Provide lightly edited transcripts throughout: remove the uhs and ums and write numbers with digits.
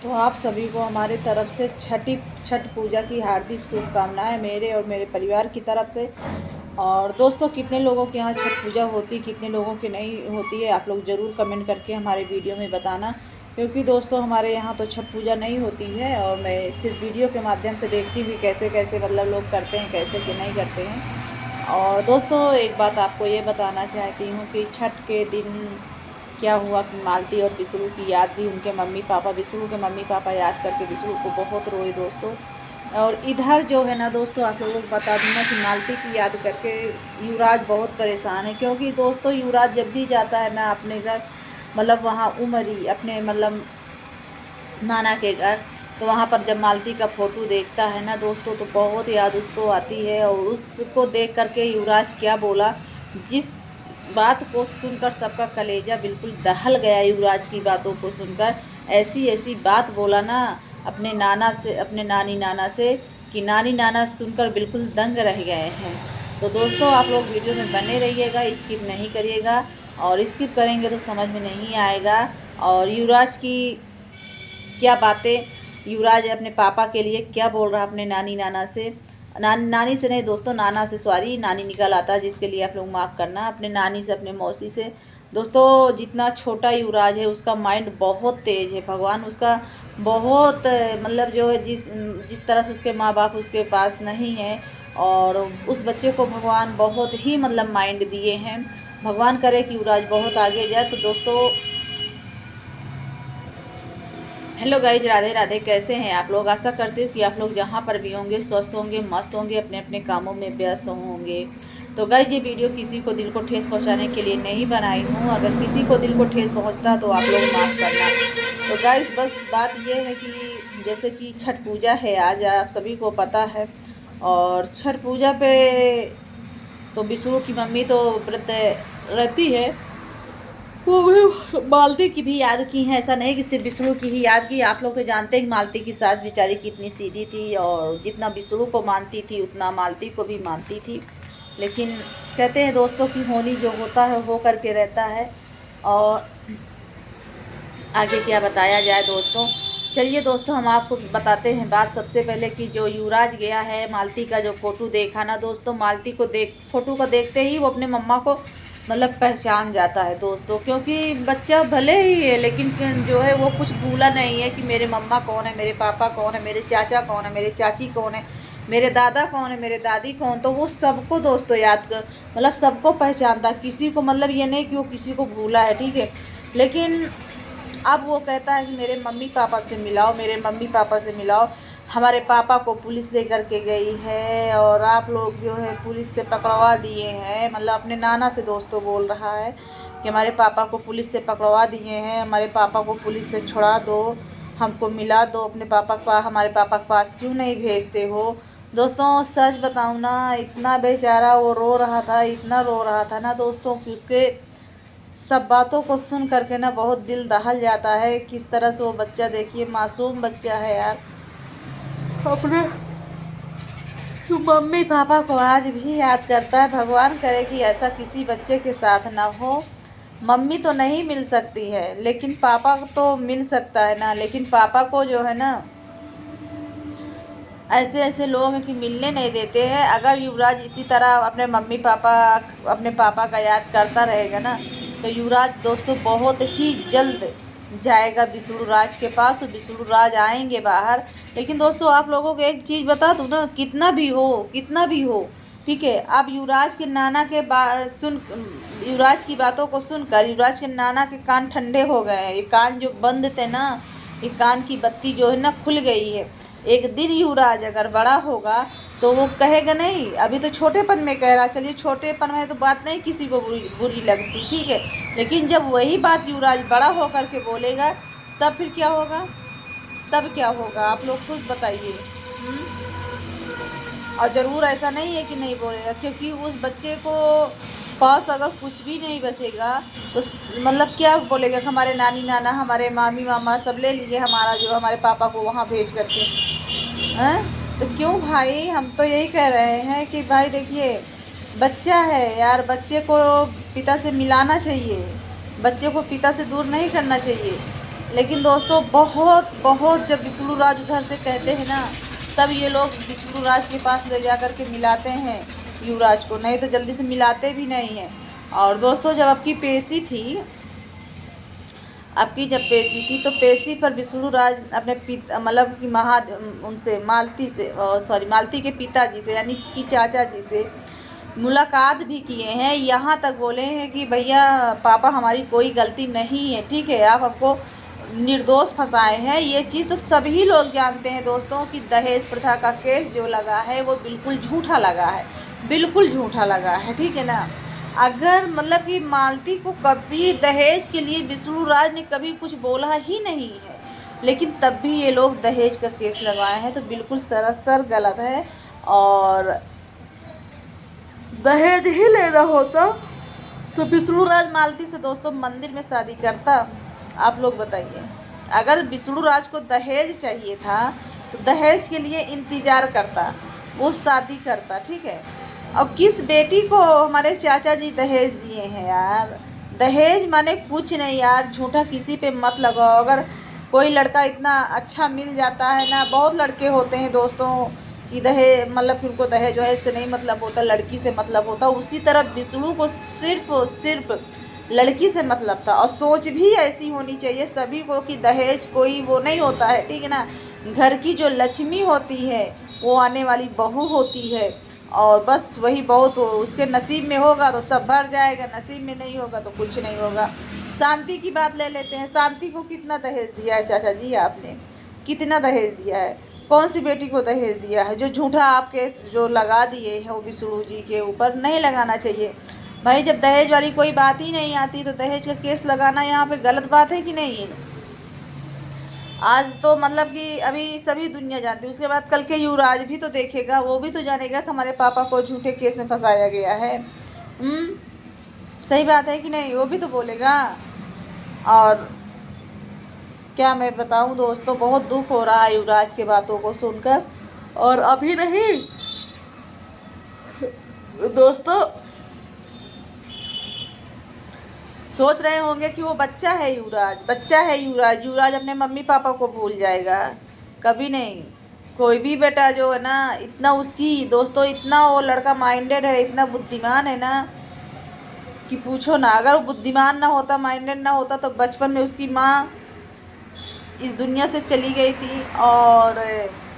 तो आप सभी को हमारे तरफ से छठ पूजा की हार्दिक शुभकामनाएं मेरे और मेरे परिवार की तरफ से। और दोस्तों, कितने लोगों के यहाँ छठ पूजा होती, कितने लोगों की नहीं होती है, आप लोग ज़रूर कमेंट करके हमारे वीडियो में बताना। क्योंकि दोस्तों, हमारे यहाँ तो छठ पूजा नहीं होती है और मैं सिर्फ वीडियो के माध्यम से देखती हुई कैसे कैसे मतलब लोग करते हैं, कैसे कि नहीं करते हैं। और दोस्तों, एक बात आपको ये बताना चाहती हूँ कि छठ के दिन क्या हुआ कि मालती और विष्णु की याद भी, उनके मम्मी पापा, विष्णु के मम्मी पापा याद करके विष्णु को बहुत रोए दोस्तों। और इधर जो है ना दोस्तों, आप लोगों को बता दूँ ना कि मालती की याद करके युवराज बहुत परेशान है। क्योंकि दोस्तों, युवराज जब भी जाता है ना अपने घर, मतलब वहाँ उमरी अपने मतलब नाना के घर, तो वहाँ पर जब मालती का फ़ोटो देखता है ना दोस्तों, तो बहुत याद उसको आती है। और उसको देख करके युवराज क्या बोला, जिस बात को सुनकर सबका कलेजा बिल्कुल दहल गया युवराज की बातों को सुनकर। ऐसी ऐसी बात बोला ना अपने नाना से, अपने नानी नाना से, कि नानी नाना सुनकर बिल्कुल दंग रह गए हैं। तो दोस्तों, आप लोग वीडियो में बने रहिएगा, स्किप नहीं करिएगा। और स्किप करेंगे तो समझ में नहीं आएगा। और युवराज की क्या बातें, युवराज अपने पापा के लिए क्या बोल रहा है अपने नानी नाना से, नानी से नहीं दोस्तों, नाना से, सॉरी, नानी निकल आता है, जिसके लिए आप लोग माफ़ करना, अपने नानी से, अपने मौसी से। दोस्तों, जितना छोटा युवराज है उसका माइंड बहुत तेज़ है। भगवान उसका बहुत मतलब जो है, जिस तरह से उसके माँ बाप उसके पास नहीं है, और उस बच्चे को भगवान बहुत ही मतलब माइंड दिए हैं। भगवान करे कि युवराज बहुत आगे जाए। तो दोस्तों, हेलो गाइज, राधे राधे। कैसे हैं आप लोग? आशा करती हूँ कि आप लोग जहाँ पर भी होंगे स्वस्थ होंगे, मस्त होंगे, अपने अपने कामों में व्यस्त होंगे। तो गाइज, ये वीडियो किसी को दिल को ठेस पहुँचाने के लिए नहीं बनाई हूँ। अगर किसी को दिल को ठेस पहुँचता तो आप लोग माफ़ करना। तो गाइज, बस बात ये है कि जैसे कि छठ पूजा है आज, आप सभी को पता है। और छठ पूजा पे तो विष्णु की मम्मी तो व्रत रहती है, वो भी मालती की भी याद की है। ऐसा नहीं कि सिर्फ विष्णु की ही याद की। आप लोग तो जानते हैं मालती की सास बेचारी कितनी सीधी थी, और जितना विष्णु को मानती थी उतना मालती को भी मानती थी। लेकिन कहते हैं दोस्तों कि होनी जो होता है वो करके रहता है। और आगे क्या बताया जाए दोस्तों। चलिए दोस्तों, हम आपको बताते हैं बात। सबसे पहले कि जो युवराज गया है, मालती का जो फ़ोटो देखा ना दोस्तों, मालती को फ़ोटो को देखते ही वो अपने मम्मा को मतलब पहचान जाता है दोस्तों। क्योंकि बच्चा भले ही है लेकिन जो है वो कुछ भूला नहीं है कि मेरे मम्मा कौन है, मेरे पापा कौन है, मेरे चाचा कौन है, मेरे चाची कौन है, मेरे दादा कौन है, मेरे दादी कौन। तो वो सबको दोस्तों याद कर मतलब सबको पहचानता, किसी को मतलब ये नहीं कि वो किसी को भूला है, ठीक है। लेकिन अब वो कहता है कि मेरे मम्मी पापा से मिलाओ, मेरे मम्मी पापा से मिलाओ। हमारे पापा को पुलिस लेकर के गई है और आप लोग जो है पुलिस से पकड़वा दिए हैं। मतलब अपने नाना से दोस्तों बोल रहा है कि हमारे पापा को पुलिस से पकड़वा दिए हैं, हमारे पापा को पुलिस से छुड़ा दो, हमको मिला दो, अपने पापा के पास, हमारे पापा के पास क्यों नहीं भेजते हो। दोस्तों, सच बताऊँ ना, इतना बेचारा वो रो रहा था, इतना रो रहा था ना दोस्तों, कि उसके सब बातों को सुन करके ना बहुत दिल दहल जाता है। किस तरह से वो बच्चा, देखिए मासूम बच्चा है यार, अपने मम्मी पापा को आज भी याद करता है। भगवान करे कि ऐसा किसी बच्चे के साथ ना हो। मम्मी तो नहीं मिल सकती है लेकिन पापा तो मिल सकता है ना। लेकिन पापा को जो है ना, ऐसे ऐसे लोग हैं कि मिलने नहीं देते हैं। अगर युवराज इसी तरह अपने मम्मी पापा, अपने पापा का याद करता रहेगा ना, तो युवराज दोस्तों बहुत ही जल्द जाएगा विष्णु राज के पास। विष्णु राज आएंगे बाहर। लेकिन दोस्तों, आप लोगों को एक चीज़ बता दूँ ना, कितना भी हो, कितना भी हो, ठीक है, अब युवराज के नाना के युवराज की बातों को सुनकर युवराज के नाना के कान ठंडे हो गए हैं। ये कान जो बंद थे ना, ये कान की बत्ती जो है ना खुल गई है। एक दिन युवराज अगर बड़ा होगा तो वो कहेगा नहीं, अभी तो छोटेपन में कह रहा, चलिए छोटेपन में तो बात नहीं किसी को बुरी लगती, ठीक है। लेकिन जब वही बात युवराज बड़ा होकर के बोलेगा, तब फिर क्या होगा, तब क्या होगा आप लोग खुद बताइए। और ज़रूर ऐसा नहीं है कि नहीं बोलेगा, क्योंकि उस बच्चे को पास अगर कुछ भी नहीं बचेगा तो मतलब क्या बोलेगा कि हमारे नानी नाना, हमारे मामी मामा सब ले लिए हमारा, जो हमारे पापा को वहाँ भेज करके हैं। तो क्यों भाई, हम तो यही कह रहे हैं कि भाई देखिए, बच्चा है यार, बच्चे को पिता से मिलाना चाहिए, बच्चे को पिता से दूर नहीं करना चाहिए। लेकिन दोस्तों बहुत बहुत जब विष्णु राज उधर से कहते हैं ना, तब ये लोग विष्णु राज के पास ले जा कर के मिलाते हैं युवराज को, नहीं तो जल्दी से मिलाते भी नहीं हैं। और दोस्तों जब आपकी जब पेशी थी तो पेशी पर विष्णु राज अपने मतलब कि उनसे मालती के पिताजी से यानी कि चाचा जी से मुलाकात भी किए हैं। यहाँ तक बोले हैं कि भैया पापा हमारी कोई गलती नहीं है, ठीक है, आप हमको निर्दोष फंसाए हैं। ये चीज़ तो सभी लोग जानते हैं दोस्तों कि दहेज प्रथा का केस जो लगा है वो बिल्कुल झूठा लगा है, बिल्कुल झूठा लगा है, ठीक है ना। अगर मतलब कि मालती को कभी दहेज के लिए विष्णु राज ने कभी कुछ बोला ही नहीं है, लेकिन तब भी ये लोग दहेज का केस लगाए हैं, तो बिल्कुल सरासर गलत है। और दहेज ही लेना होता तो विष्णु राज मालती से दोस्तों मंदिर में शादी करता। आप लोग बताइए, अगर विष्णु राज को दहेज चाहिए था तो दहेज के लिए इंतज़ार करता, वो शादी करता, ठीक है। और किस बेटी को हमारे चाचा जी दहेज दिए हैं यार? दहेज माने कुछ नहीं यार, झूठा किसी पे मत लगाओ। अगर कोई लड़का इतना अच्छा मिल जाता है ना, बहुत लड़के होते हैं दोस्तों कि दहेज मतलब कि उनको दहेज जो है इससे नहीं मतलब होता, लड़की से मतलब होता। उसी तरह विष्णु को सिर्फ और सिर्फ लड़की से मतलब था। और सोच भी ऐसी होनी चाहिए सभी को कि दहेज कोई वो नहीं होता है, ठीक है ना। घर की जो लक्ष्मी होती है वो आने वाली बहू होती है, और बस वही बहुत हो, उसके नसीब में होगा तो सब भर जाएगा, नसीब में नहीं होगा तो कुछ नहीं होगा। शांति की बात ले लेते हैं, शांति को कितना दहेज दिया है चाचा जी आपने? कितना दहेज दिया है? कौन सी बेटी को दहेज दिया है? जो झूठा आप केस जो लगा दिए हैं वो विष्णु जी के ऊपर, नहीं लगाना चाहिए भाई। जब दहेज वाली कोई बात ही नहीं आती तो दहेज का केस लगाना यहाँ पे गलत बात है कि नहीं? आज तो मतलब कि अभी सभी दुनिया जानती है, उसके बाद कल के युवराज भी तो देखेगा, वो भी तो जानेगा कि हमारे पापा को झूठे केस में फंसाया गया है। सही बात है कि नहीं? वो भी तो बोलेगा। और क्या मैं बताऊं दोस्तों, बहुत दुख हो रहा है युवराज के बातों को सुनकर। और अभी नहीं दोस्तों, सोच रहे होंगे कि वो बच्चा है युवराज, बच्चा है युवराज, युवराज अपने मम्मी पापा को भूल जाएगा, कभी नहीं। कोई भी बेटा जो है ना, इतना उसकी दोस्तों इतना वो लड़का माइंडेड है, इतना बुद्धिमान है ना कि पूछो ना। अगर वो बुद्धिमान ना होता, माइंडेड ना होता तो बचपन में उसकी माँ इस दुनिया से चली गई थी और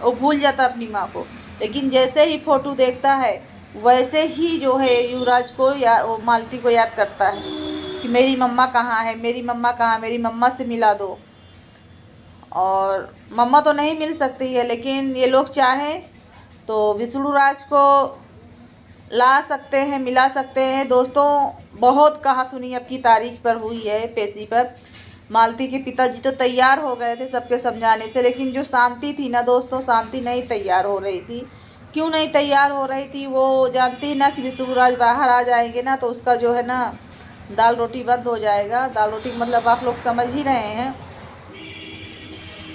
वो भूल जाता अपनी माँ को। लेकिन जैसे ही फ़ोटो देखता है वैसे ही जो है युवराज को या वो मालती को याद करता है कि मेरी मम्मा कहाँ है, मेरी मम्मा कहाँ, मेरी मम्मा से मिला दो। और मम्मा तो नहीं मिल सकती है, लेकिन ये लोग चाहें तो विष्णु राज को ला सकते हैं, मिला सकते हैं। दोस्तों बहुत कहा सुनी अब की तारीख पर हुई है पेशी पर। मालती के पिताजी तो तैयार हो गए थे सबके समझाने से, लेकिन जो शांति थी ना दोस्तों, शांति नहीं तैयार हो रही थी। क्यों नहीं तैयार हो रही थी? वो जानती ना कि विष्णु राज बाहर आ जाएंगे ना तो उसका जो है ना दाल रोटी बंद हो जाएगा। दाल रोटी मतलब आप लोग समझ ही रहे हैं।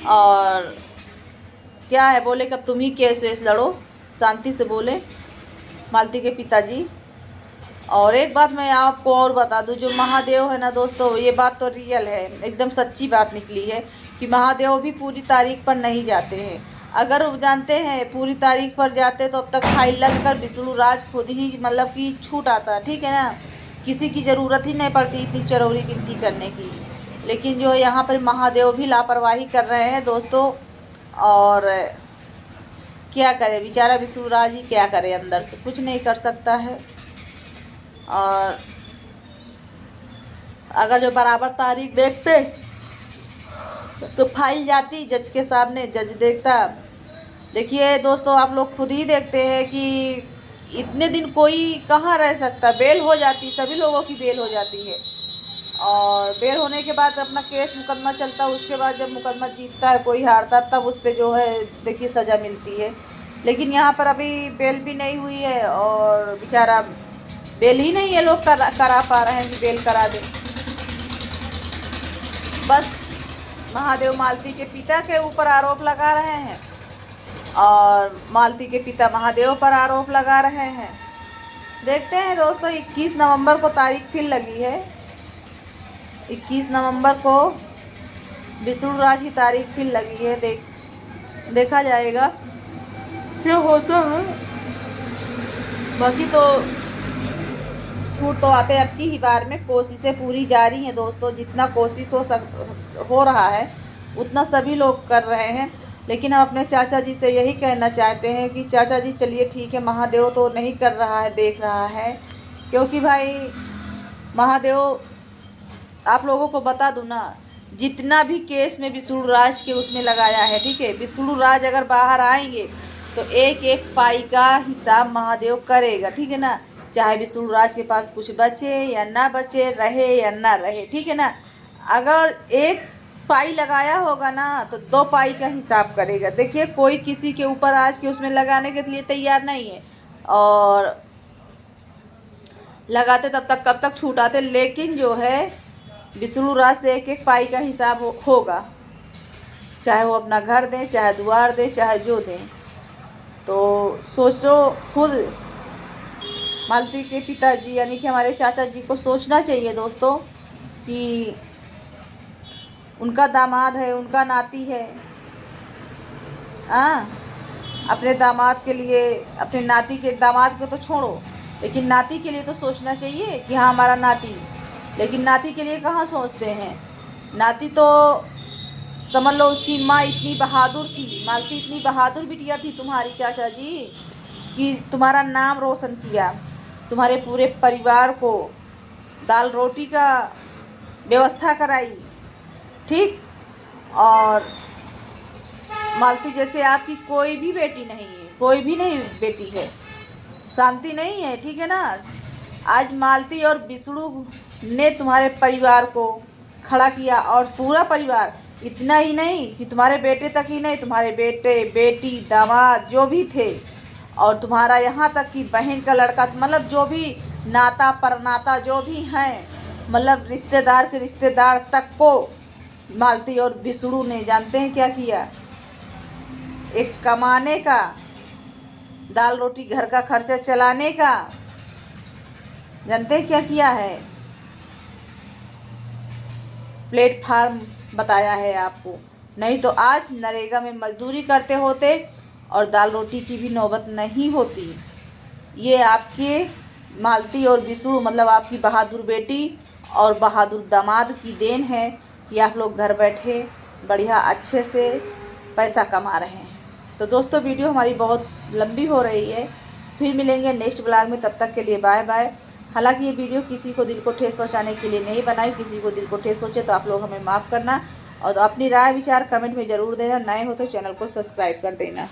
और क्या है, बोले कब तुम ही केस वेस लड़ो, शांति से बोले मालती के पिताजी। और एक बात मैं आपको और बता दूं, जो महादेव है ना दोस्तों, ये बात तो रियल है, एकदम सच्ची बात निकली है कि महादेव भी पूरी तारीख पर नहीं जाते हैं। अगर वो जानते हैं पूरी तारीख पर जाते तो अब तक फाइल लग कर विष्णु राज खुद ही मतलब कि छूट आता, ठीक है ना। किसी की ज़रूरत ही नहीं पड़ती इतनी चरौरी गिनती करने की। लेकिन जो यहाँ पर महादेव भी लापरवाही कर रहे हैं दोस्तों। और क्या करे बेचारा विष्णु राज ही क्या करे, अंदर से कुछ नहीं कर सकता है। और अगर जो बराबर तारीख देखते तो फाइल जाती जज के सामने, जज देखता। देखिए दोस्तों, आप लोग खुद ही देखते हैं कि इतने दिन कोई कहाँ रह सकता, बेल हो जाती, सभी लोगों की बेल हो जाती है। और बेल होने के बाद अपना केस मुकदमा चलता, उसके बाद जब मुकदमा जीतता है कोई हारता, तब उस पर जो है देखिए सज़ा मिलती है। लेकिन यहाँ पर अभी बेल भी नहीं हुई है और बेचारा बेल ही नहीं ये लोग करा पा रहे हैं कि बेल करा दें। बस महादेव मालती के पिता के ऊपर आरोप लगा रहे हैं और मालती के पिता महादेव पर आरोप लगा रहे हैं। देखते हैं दोस्तों, 21 नवंबर को तारीख फिर लगी है। 21 नवंबर को विष्णु राज की तारीख फिर लगी है। देखा जाएगा क्या होता है। बाकी तो छूट तो आते अब की ही बार में कोशिशें पूरी जारी हैं दोस्तों। जितना कोशिश हो रहा है उतना सभी लोग कर रहे हैं। लेकिन हम अपने चाचा जी से यही कहना चाहते हैं कि चाचा जी चलिए ठीक है, महादेव तो नहीं कर रहा है, देख रहा है। क्योंकि भाई महादेव, आप लोगों को बता दूं ना, जितना भी केस में विष्णु राज के उसमें लगाया है, ठीक है, विष्णु राज अगर बाहर आएंगे तो एक एक पाई का हिसाब महादेव करेगा, ठीक है ना। चाहे विष्णु राज के पास कुछ बचे या ना बचे, रहे या ना रहे, ठीक है ना। अगर एक पाई लगाया होगा ना तो 2 पाई का हिसाब करेगा। देखिए कोई किसी के ऊपर आज के उसमें लगाने के लिए तैयार नहीं है, और लगाते तब तक कब तक छूटाते। लेकिन जो है विष्णु राज से एक एक पाई का हिसाब होगा, चाहे वो अपना घर दें, चाहे द्वार दें, चाहे जो दें। तो सोचो खुद, मालती के पिताजी यानी कि हमारे चाचा जी को सोचना चाहिए दोस्तों कि उनका दामाद है, उनका नाती है। हाँ, अपने दामाद के लिए, अपने नाती के, दामाद को तो छोड़ो, लेकिन नाती के लिए तो सोचना चाहिए कि हाँ हमारा नाती। लेकिन नाती के लिए कहाँ सोचते हैं। नाती तो समझ लो उसकी माँ इतनी बहादुर थी, मालती इतनी बहादुर बिटिया थी तुम्हारी चाचा जी, कि तुम्हारा नाम रोशन किया, तुम्हारे पूरे परिवार को दाल रोटी का व्यवस्था कराई, ठीक। और मालती जैसे आपकी कोई भी बेटी नहीं है, कोई भी नहीं बेटी है, शांति नहीं है, ठीक है ना। आज मालती और विष्णु ने तुम्हारे परिवार को खड़ा किया, और पूरा परिवार, इतना ही नहीं कि तुम्हारे बेटे तक ही नहीं, तुम्हारे बेटे, बेटी, दामाद जो भी थे, और तुम्हारा यहाँ तक कि बहन का लड़का, मतलब जो भी नाता परनाता जो भी हैं, मतलब रिश्तेदार के रिश्तेदार तक को मालती और विष्णु ने जानते हैं क्या किया। एक कमाने का, दाल रोटी घर का खर्चा चलाने का, जानते हैं क्या किया है, प्लेटफार्म बताया है आपको। नहीं तो आज नरेगा में मजदूरी करते होते और दाल रोटी की भी नौबत नहीं होती। ये आपके मालती और विष्णु, मतलब आपकी बहादुर बेटी और बहादुर दामाद की देन है कि आप लोग घर बैठे बढ़िया अच्छे से पैसा कमा रहे हैं। तो दोस्तों वीडियो हमारी बहुत लंबी हो रही है, फिर मिलेंगे नेक्स्ट ब्लॉग में, तब तक के लिए बाय बाय। हालांकि ये वीडियो किसी को दिल को ठेस पहुंचाने के लिए नहीं बनाई, किसी को दिल को ठेस पहुंचे तो आप लोग हमें माफ़ करना, और अपनी राय विचार कमेंट में ज़रूर देना। नए हो तो चैनल को सब्सक्राइब कर देना।